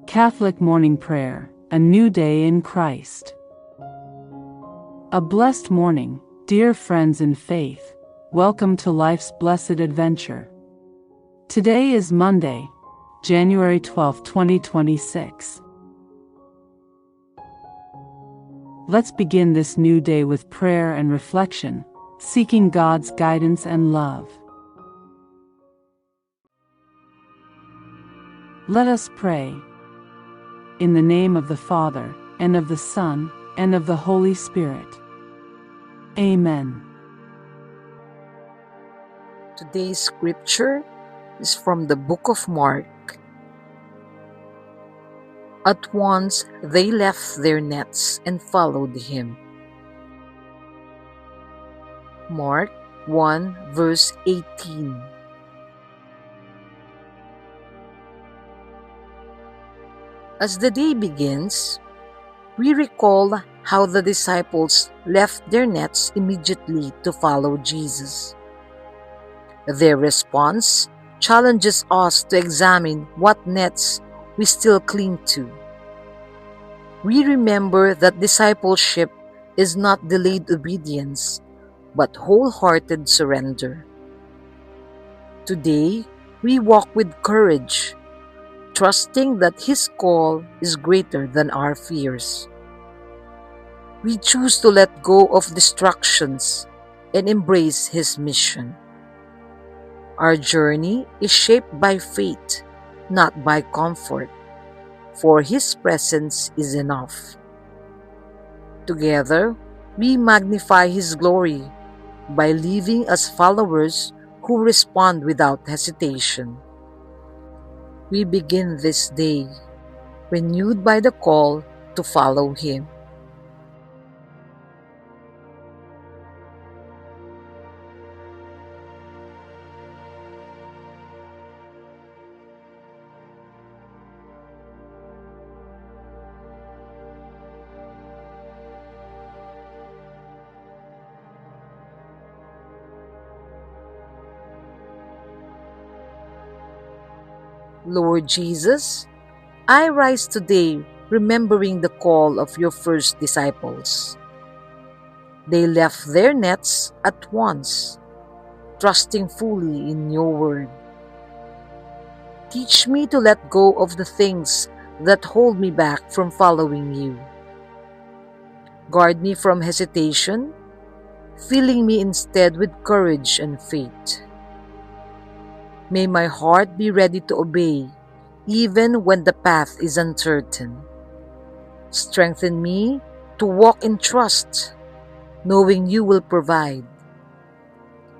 Catholic Morning Prayer, a new day in Christ. A blessed morning, dear friends in faith. Welcome to life's blessed adventure. Today is Monday, January 12, 2026. Let's begin this new day with prayer and reflection, seeking God's guidance and love. Let us pray. In the name of the Father, and of the Son, and of the Holy Spirit. Amen. Today's scripture is from the book of Mark. At once they left their nets and followed him. Mark 1 verse 18. As the day begins, we recall how the disciples left their nets immediately to follow Jesus. Their response challenges us to examine what nets we still cling to. We remember that discipleship is not delayed obedience, but wholehearted surrender. Today, we walk with courage, trusting that His call is greater than our fears. We choose to let go of distractions and embrace His mission. Our journey is shaped by faith, not by comfort, for His presence is enough. Together, we magnify His glory by living as followers who respond without hesitation. We begin this day renewed by the call to follow Him. Lord Jesus, I rise today remembering the call of your first disciples. They left their nets at once, trusting fully in your word. Teach me to let go of the things that hold me back from following you. Guard me from hesitation, filling me instead with courage and faith. May my heart be ready to obey, even when the path is uncertain. Strengthen me to walk in trust, knowing you will provide.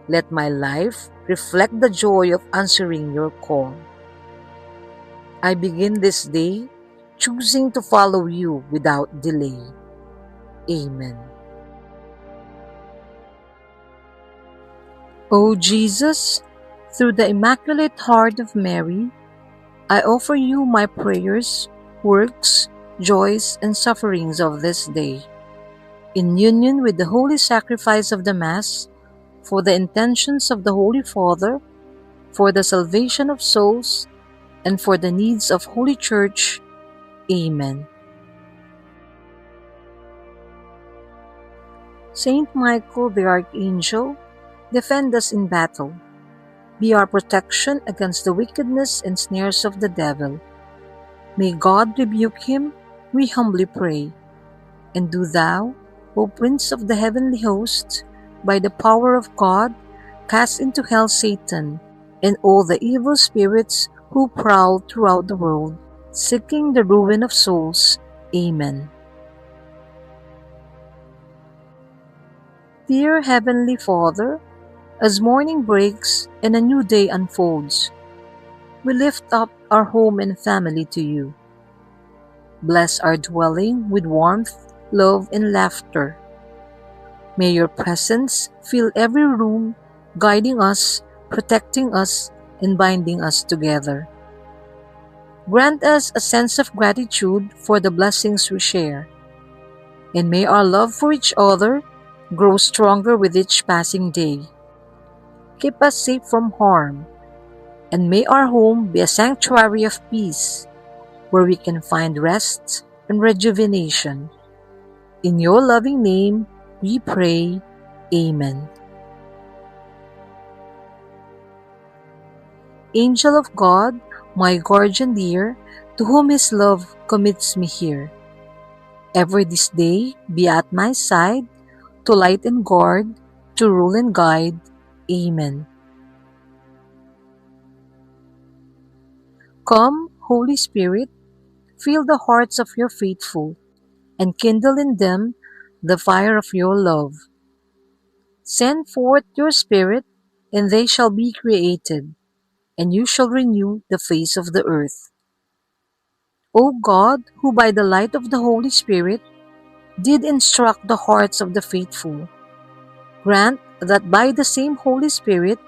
Let my life reflect the joy of answering your call. I begin this day choosing to follow you without delay. Amen. O Jesus, through the Immaculate Heart of Mary, I offer you my prayers, works, joys, and sufferings of this day, in union with the holy sacrifice of the Mass, for the intentions of the Holy Father, for the salvation of souls, and for the needs of Holy Church. Amen. Saint Michael the Archangel, defend us in battle. Be our protection against the wickedness and snares of the devil. May God rebuke him, we humbly pray. And do thou, O Prince of the heavenly host, by the power of God, cast into hell Satan and all the evil spirits who prowl throughout the world, seeking the ruin of souls. Amen. Dear Heavenly Father, as morning breaks and a new day unfolds, we lift up our home and family to you. Bless our dwelling with warmth, love, and laughter. May your presence fill every room, guiding us, protecting us, and binding us together. Grant us a sense of gratitude for the blessings we share, and may our love for each other grow stronger with each passing day. Keep us safe from harm, and may our home be a sanctuary of peace. where we can find rest and rejuvenation. In your loving name, we pray. Amen. Angel of God, my guardian dear, to whom His love commits me here, ever this day be at my side, to light and guard, to rule and guide. Amen. Come, Holy Spirit, fill the hearts of your faithful, and kindle in them the fire of your love. Send forth your Spirit, and they shall be created, and you shall renew the face of the earth. O God, who by the light of the Holy Spirit did instruct the hearts of the faithful, grant that by the same Holy Spirit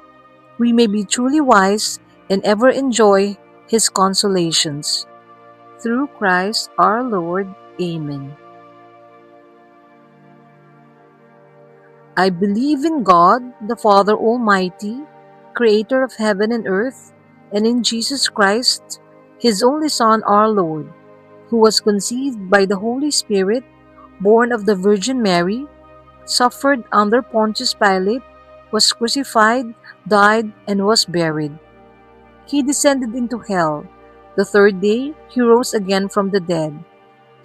we may be truly wise and ever enjoy His consolations. Through Christ our Lord. Amen. I believe in God, the Father Almighty, creator of heaven and earth, and in Jesus Christ, His only Son, our Lord, who was conceived by the Holy Spirit, born of the Virgin Mary, suffered under Pontius Pilate, was crucified, died, and was buried. He descended into hell. The third day He rose again from the dead.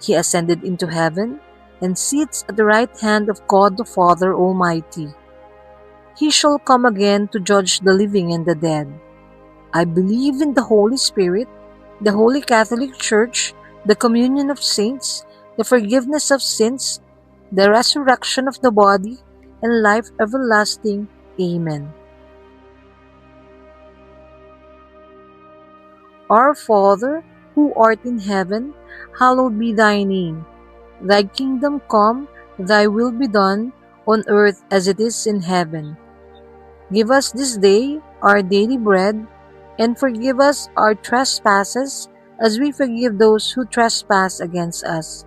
He ascended into heaven and sits at the right hand of God the Father Almighty. He shall come again to judge the living and the dead. I believe in the Holy Spirit, the Holy Catholic Church, the communion of saints, the forgiveness of sins, the resurrection of the body, and life everlasting. Amen. Our Father, who art in heaven, hallowed be thy name. Thy kingdom come, thy will be done, on earth as it is in heaven. Give us this day our daily bread, and forgive us our trespasses, as we forgive those who trespass against us.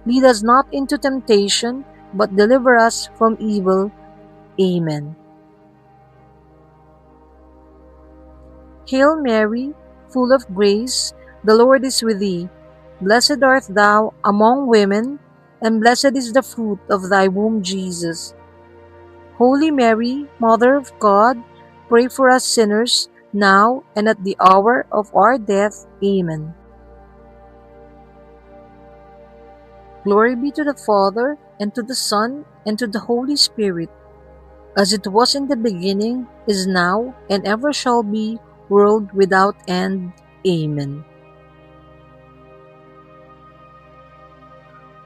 Lead us not into temptation, but deliver us from evil. Amen. Hail Mary, full of grace, the Lord is with thee. Blessed art thou among women, and blessed is the fruit of thy womb, Jesus. Holy Mary, Mother of God, pray for us sinners, now and at the hour of our death. Amen. Glory be to the Father, and to the Son, and to the Holy Spirit, as it was in the beginning, is now, and ever shall be, world without end. Amen.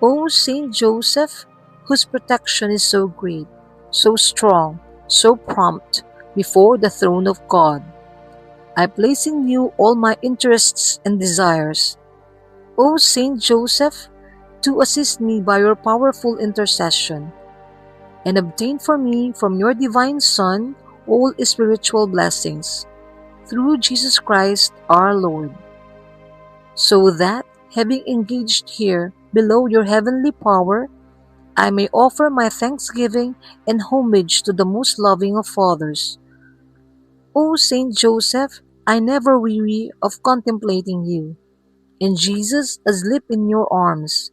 O Saint Joseph, whose protection is so great, so strong, so prompt before the throne of God, I place in you all my interests and desires. O Saint Joseph, to assist me by your powerful intercession, and obtain for me from your divine Son all spiritual blessings, through Jesus Christ our Lord, so that, having engaged here below your heavenly power, I may offer my thanksgiving and homage to the most loving of fathers. O Saint Joseph, I never weary of contemplating you, and Jesus asleep in your arms.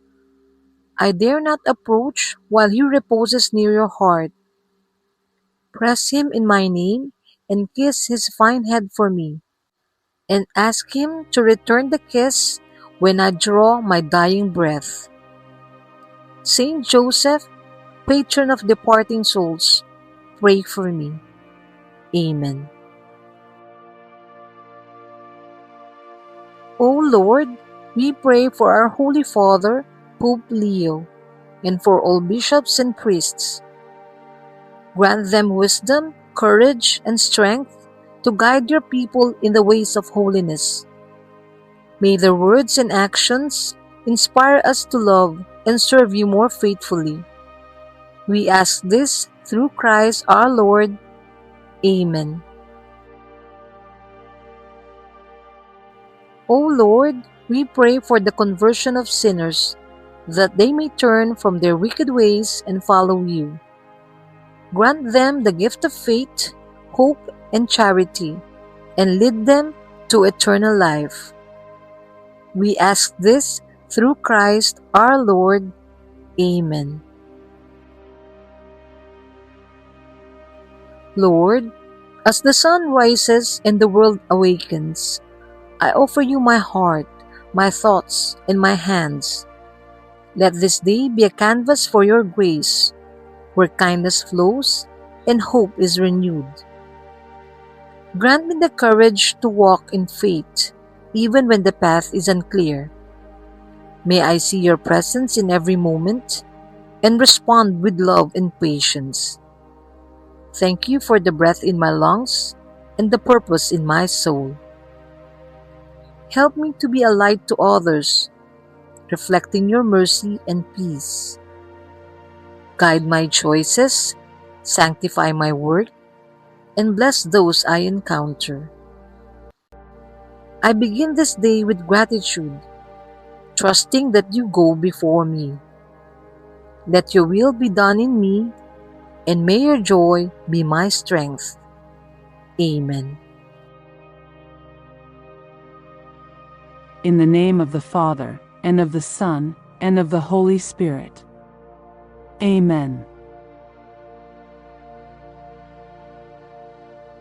I dare not approach while he reposes near your heart. Press him in my name, and kiss his fine head for me, and ask him to return the kiss when I draw my dying breath. Saint Joseph, patron of departing souls, pray for me. Amen. O Lord, we pray for our Holy Father, Pope Leo, and for all bishops and priests. Grant them wisdom, courage, and strength to guide your people in the ways of holiness. May their words and actions inspire us to love and serve you more faithfully. We ask this through Christ our Lord. Amen. O Lord, we pray for the conversion of sinners, that they may turn from their wicked ways and follow you. Grant them the gift of faith, hope, and charity, and lead them to eternal life. We ask this through Christ our Lord. Amen. Lord, as the sun rises and the world awakens, I offer you my heart, my thoughts, and my hands. Let this day be a canvas for your grace, where kindness flows and hope is renewed. Grant me the courage to walk in faith, even when the path is unclear. May I see your presence in every moment and respond with love and patience. Thank you for the breath in my lungs and the purpose in my soul. Help me to be a light to others, reflecting your mercy and peace. Guide my choices, sanctify my work, and bless those I encounter. I begin this day with gratitude, trusting that you go before me. Let your will be done in me, and may your joy be my strength. Amen. In the name of the Father, and of the Son, and of the Holy Spirit. Amen.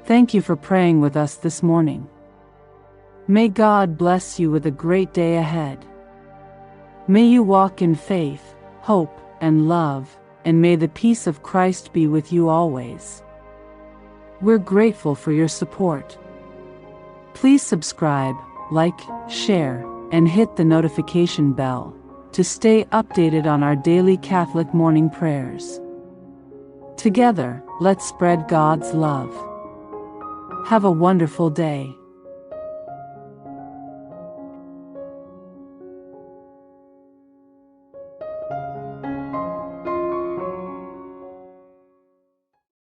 Thank you for praying with us this morning. May God bless you with a great day ahead. May you walk in faith, hope, and love, and may the peace of Christ be with you always. We're grateful for your support. Please subscribe, like, share, and hit the notification bell to stay updated on our daily Catholic morning prayers. Together, let's spread God's love. Have a wonderful day.